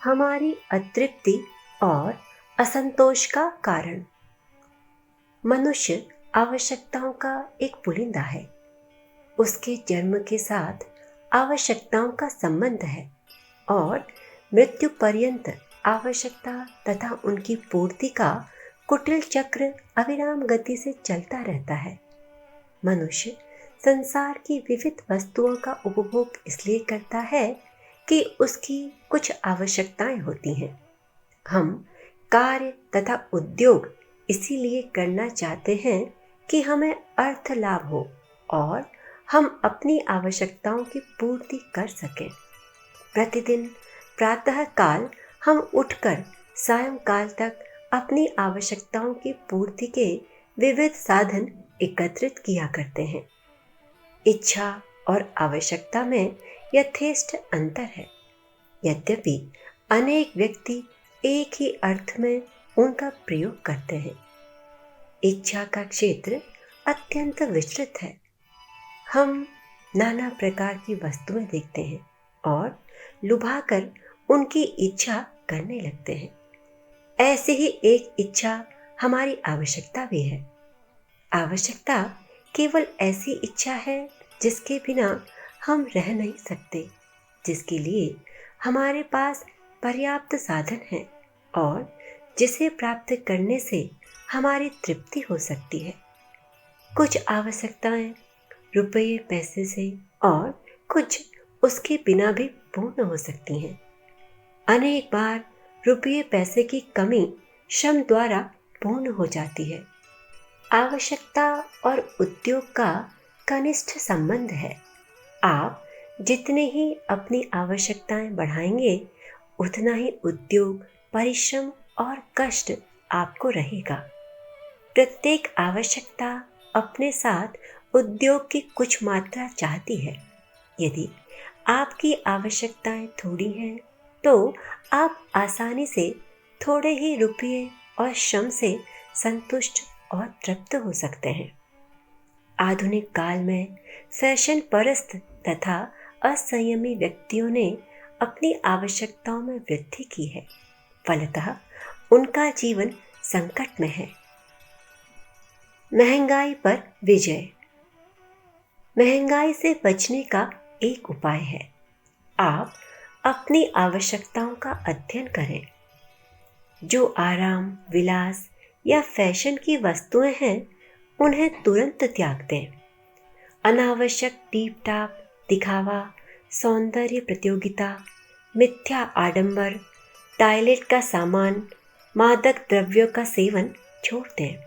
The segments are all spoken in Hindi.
हमारी अतृप्ति और असंतोष का कारण। मनुष्य आवश्यकताओं का एक पुलिंदा है। उसके जन्म के साथ आवश्यकताओं का संबंध है और मृत्यु पर्यंत आवश्यकता तथा उनकी पूर्ति का कुटिल चक्र अविराम गति से चलता रहता है। मनुष्य संसार की विविध वस्तुओं का उपभोग इसलिए करता है कि उसकी कुछ आवश्यकताएं होती हैं। हम कार्य तथा उद्योग इसीलिए करना चाहते हैं कि हमें अर्थ लाभ हो और हम अपनी आवश्यकताओं की पूर्ति कर सकें। प्रतिदिन प्रातः काल हम उठकर सायंकाल तक अपनी आवश्यकताओं की पूर्ति के विविध साधन एकत्रित किया करते हैं। इच्छा और आवश्यकता में यथेष्ट अंतर है। यद्यपि अनेक व्यक्ति एक ही अर्थ में उनका प्रयोग करते हैं। इच्छा का क्षेत्र अत्यंत विस्तृत है। हम नाना प्रकार की वस्तुएं देखते हैं और लुभाकर उनकी इच्छा करने लगते हैं। ऐसी ही एक इच्छा हमारी आवश्यकता भी है। आवश्यकता केवल ऐसी इच्छा है जिसके बिना हम रह नहीं सकते, जिसके लिए हमारे पास पर्याप्त साधन है और जिसे प्राप्त करने से हमारी तृप्ति हो सकती है। कुछ आवश्यकताएं रुपये पैसे से और कुछ उसके बिना भी पूर्ण हो सकती हैं। अनेक बार रुपये पैसे की कमी श्रम द्वारा पूर्ण हो जाती है। आवश्यकता और उद्योग का घनिष्ठ संबंध है। आप जितने ही अपनी आवश्यकताएं बढ़ाएंगे, उतना ही उद्योग, परिश्रम और कष्ट आपको रहेगा। प्रत्येक आवश्यकता अपने साथ उद्योग की कुछ मात्रा चाहती है। यदि आपकी आवश्यकताएं थोड़ी हैं, तो आप आसानी से थोड़े ही रुपये और श्रम से संतुष्ट और तृप्त हो सकते हैं। आधुनिक काल में फैशन परस्त तथा असंयमी व्यक्तियों ने अपनी आवश्यकताओं में वृद्धि की है। फलतः उनका जीवन संकट में है। महंगाई पर विजय। महंगाई से बचने का एक उपाय है, आप अपनी आवश्यकताओं का अध्ययन करें। जो आराम, विलास या फैशन की वस्तुएं हैं, उन्हें तुरंत त्याग दें। अनावश्यक टीप टाप, दिखावा, सौंदर्य प्रतियोगिता, मिथ्या आडंबर, टॉयलेट का सामान, मादक द्रव्यों का सेवन छोड़ दें।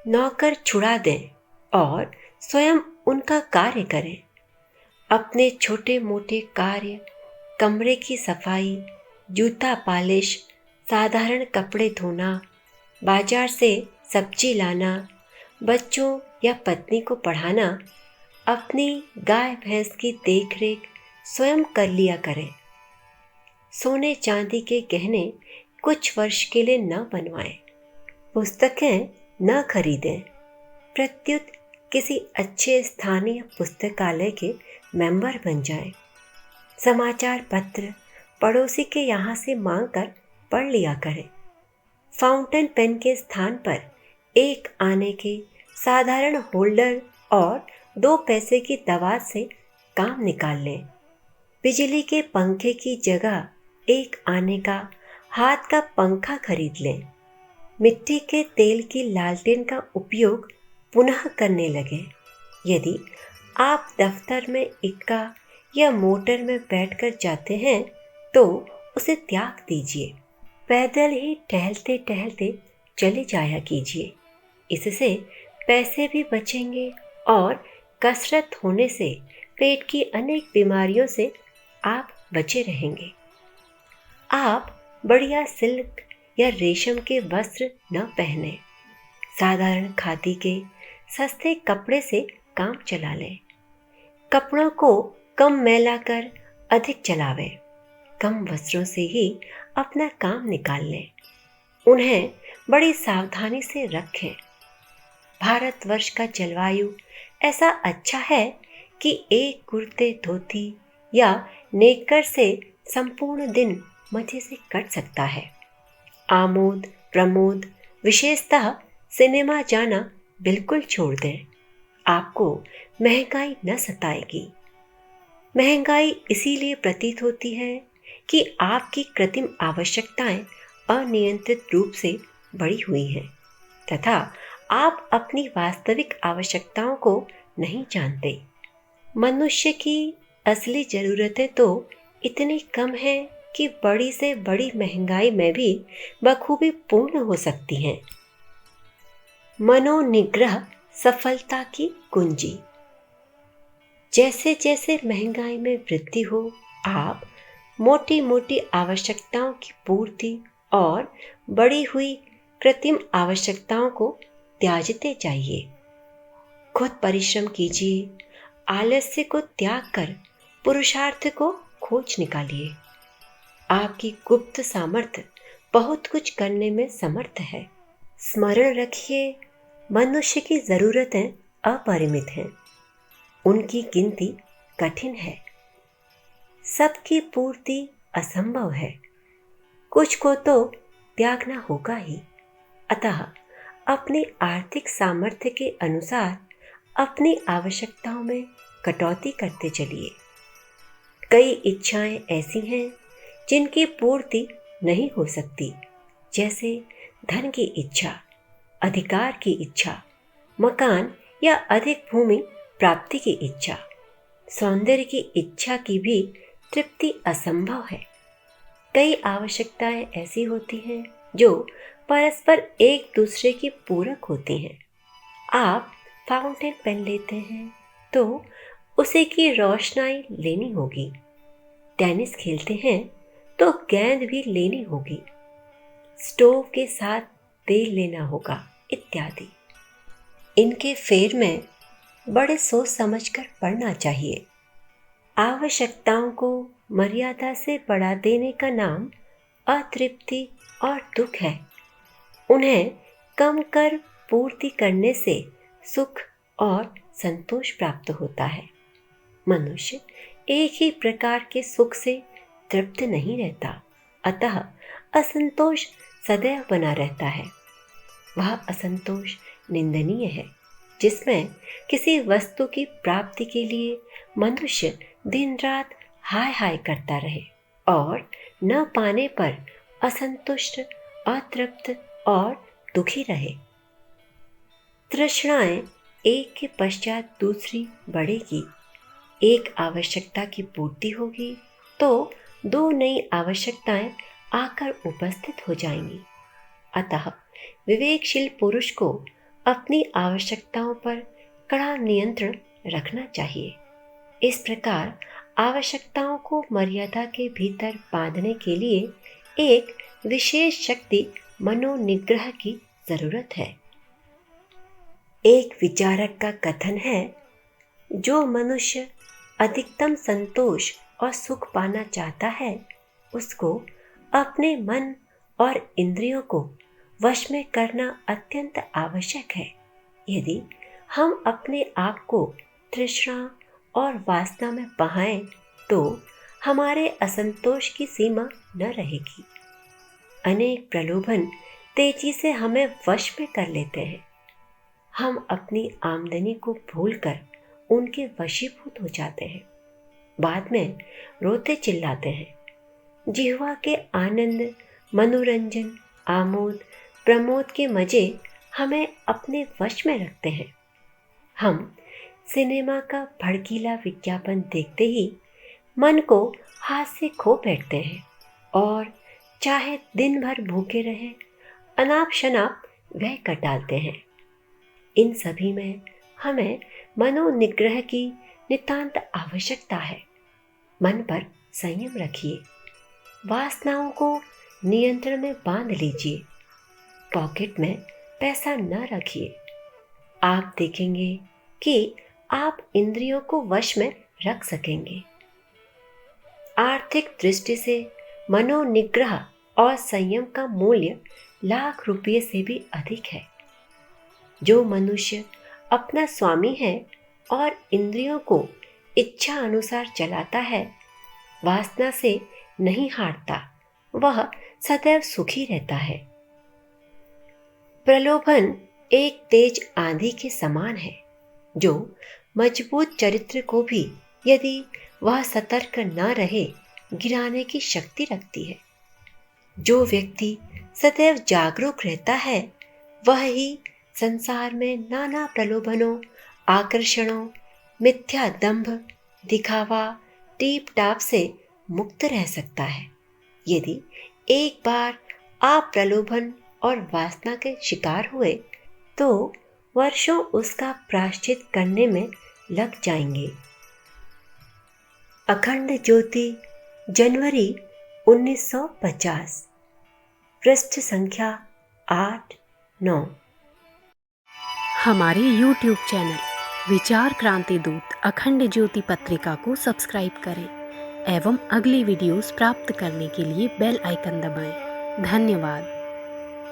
नौकर छुड़ा दें और स्वयं उनका कार्य करें। अपने छोटे मोटे कार्य, कमरे की सफाई, जूता पालिश, साधारण कपड़े धोना, बाजार से सब्जी लाना, बच्चों या पत्नी को पढ़ाना, अपनी गाय भैंस की देखरेख स्वयं कर लिया करें। सोने चांदी के गहने कुछ वर्ष के लिए न बनवाएं। पुस्तकें न खरीदें। प्रत्युत किसी अच्छे स्थानीय पुस्तकालय के मेंबर बन जाएं। समाचार पत्र पड़ोसी के यहाँ से मांग कर पढ़ लिया करें। फाउंटेन पेन के स्थान पर एक आने के साधारण होल्डर और 2 पैसे की दवात से काम निकाल लें। बिजली के पंखे की जगह एक आने का हाथ का पंखा खरीद लें। मिट्टी के तेल की लालटेन का उपयोग पुनः करने लगे। यदि आप दफ्तर में इक्का या मोटर में बैठकर जाते हैं, तो उसे त्याग दीजिए। पैदल ही टहलते टहलते चले जाया कीजिए। इससे पैसे भी बचेंगे और कसरत होने से पेट की अनेक बीमारियों से आप बचे रहेंगे। आप बढ़िया सिल्क या रेशम के वस्त्र न पहने। साधारण खादी के सस्ते कपड़े से काम चला लें। कपड़ों को कम मैला कर अधिक चलावें। कम वस्त्रों से ही अपना काम निकाल लें। उन्हें बड़ी सावधानी से रखें। भारतवर्ष का जलवायु ऐसा अच्छा है कि एक कुर्ते धोती या नेकर से संपूर्ण दिन मजे से कट सकता है। आमोद प्रमोद, विशेषतः सिनेमा जाना बिल्कुल छोड़ दें। आपको महंगाई न सताएगी। महंगाई इसीलिए प्रतीत होती है कि आपकी कृत्रिम आवश्यकताएं अनियंत्रित रूप से बढ़ी हुई हैं तथा आप अपनी वास्तविक आवश्यकताओं को नहीं जानते। मनुष्य की असली ज़रूरतें तो इतनी कम हैं कि बड़ी से बड़ी महंगाई में भी बखूबी पूर्ण हो सकती हैं। मनोनिग्रह सफलता की कुंजी। जैसे जैसे महंगाई में वृद्धि हो, आप मोटी मोटी आवश्यकताओं की पूर्ति और बढ़ी हुई कृत्रिम आवश्यकताओं को त्याजते जाइए। खुद परिश्रम कीजिए, आलस्य को त्याग कर पुरुषार्थ को खोज निकालिए। आपकी गुप्त सामर्थ्य बहुत कुछ करने में समर्थ है। स्मरण रखिए, मनुष्य की ज़रूरतें अपरिमित हैं, उनकी गिनती कठिन है, सबकी पूर्ति असंभव है, कुछ को तो त्यागना होगा ही। अतः अपनी आर्थिक सामर्थ्य के अनुसार अपनी आवश्यकताओं में कटौती करते चलिए। कई इच्छाएं ऐसी हैं जिनकी पूर्ति नहीं हो सकती, जैसे धन की इच्छा, अधिकार की इच्छा, मकान या अधिक भूमि प्राप्ति की इच्छा, सौंदर्य की इच्छा की भी तृप्ति असंभव है। कई आवश्यकताएं ऐसी होती हैं जो परस्पर एक दूसरे की पूरक होती हैं। आप फाउंटेन पेन लेते हैं तो उसे की रोशनाई लेनी होगी। टेनिस खेलते हैं तो गेंद भी लेनी होगी। स्टोव के साथ तेल लेना होगा इत्यादि। इनके फेर में बड़े सोच समझकर पढ़ना चाहिए। आवश्यकताओं को मर्यादा से बढ़ा देने का नाम अतृप्ति और दुख है। उन्हें कम कर पूर्ति करने से सुख और संतोष प्राप्त होता है। मनुष्य एक ही प्रकार के सुख से तृप्त नहीं रहता, अतः असंतोष सदैव बना रहता है। वह असंतोष निंदनीय है जिसमें किसी वस्तु की प्राप्ति के लिए मनुष्य दिन रात हाय हाय करता रहे और न पाने पर असंतुष्ट, अतृप्त और दुखी रहे। तृष्णाएं एक के पश्चात दूसरी बढ़ेगी। एक आवश्यकता की पूर्ति होगी तो दो नई आवश्यकताएं आकर उपस्थित हो जाएंगी। अतः विवेकशील पुरुष को अपनी आवश्यकताओं पर कड़ा नियंत्रण रखना चाहिए। इस प्रकार आवश्यकताओं को मर्यादा के भीतर बांधने के लिए एक विशेष शक्ति मनोनिग्रह की जरूरत है। एक विचारक का कथन है, जो मनुष्य अधिकतम संतोष और सुख पाना चाहता है, उसको अपने मन और इंद्रियों को वश में करना अत्यंत आवश्यक है। यदि हम अपने आप को तृष्णा और वासना में बहाएं तो हमारे असंतोष की सीमा न रहेगी। अनेक प्रलोभन तेजी से हमें वश में कर लेते हैं। हम अपनी आमदनी को भूलकर उनके वशीभूत हो जाते हैं। बाद में रोते चिल्लाते हैं। जिह्वा के आनंद, मनोरंजन, आमोद, प्रमोद के मजे हमें अपने वश में रखते हैं। हम सिनेमा का भड़कीला विज्ञापन देखते ही मन को हाथ से खो बैठते हैं और चाहे दिन भर भूखे रहें, अनाप शनाप वह कटालते हैं। इन सभी में हमें मनोनिग्रह की नितांत आवश्यकता है। मन पर संयम रखिए, वासनाओं को नियंत्रण में बांध लीजिए, पॉकेट में पैसा न रखिए। आप देखेंगे कि आप इंद्रियों को वश में रख सकेंगे। आर्थिक दृष्टि से मनोनिग्रह और संयम का मूल्य लाख रुपये से भी अधिक है। जो मनुष्य अपना स्वामी है और इंद्रियों को इच्छा अनुसार चलाता है, वासना से नहीं हारता, वह सदैव सुखी रहता है। प्रलोभन एक तेज आंधी के समान है जो मजबूत चरित्र को भी, यदि वह सतर्क न रहे, गिराने की शक्ति रखती है। जो व्यक्ति सदैव जागरूक रहता है वह ही संसार में नाना प्रलोभनों, आकर्षणों, मिथ्या दंभ, दिखावा, टीप टाप से मुक्त रह सकता है। यदि एक बार आप प्रलोभन और वासना के शिकार हुए तो वर्षों उसका प्रायश्चित करने में लग जाएंगे। अखंड ज्योति, जनवरी 1950, पृष्ठ संख्या 8-9। हमारे YouTube चैनल विचार क्रांति दूत अखंड ज्योति पत्रिका को सब्सक्राइब करें एवं अगली वीडियोस प्राप्त करने के लिए बेल आइकन दबाएं। धन्यवाद।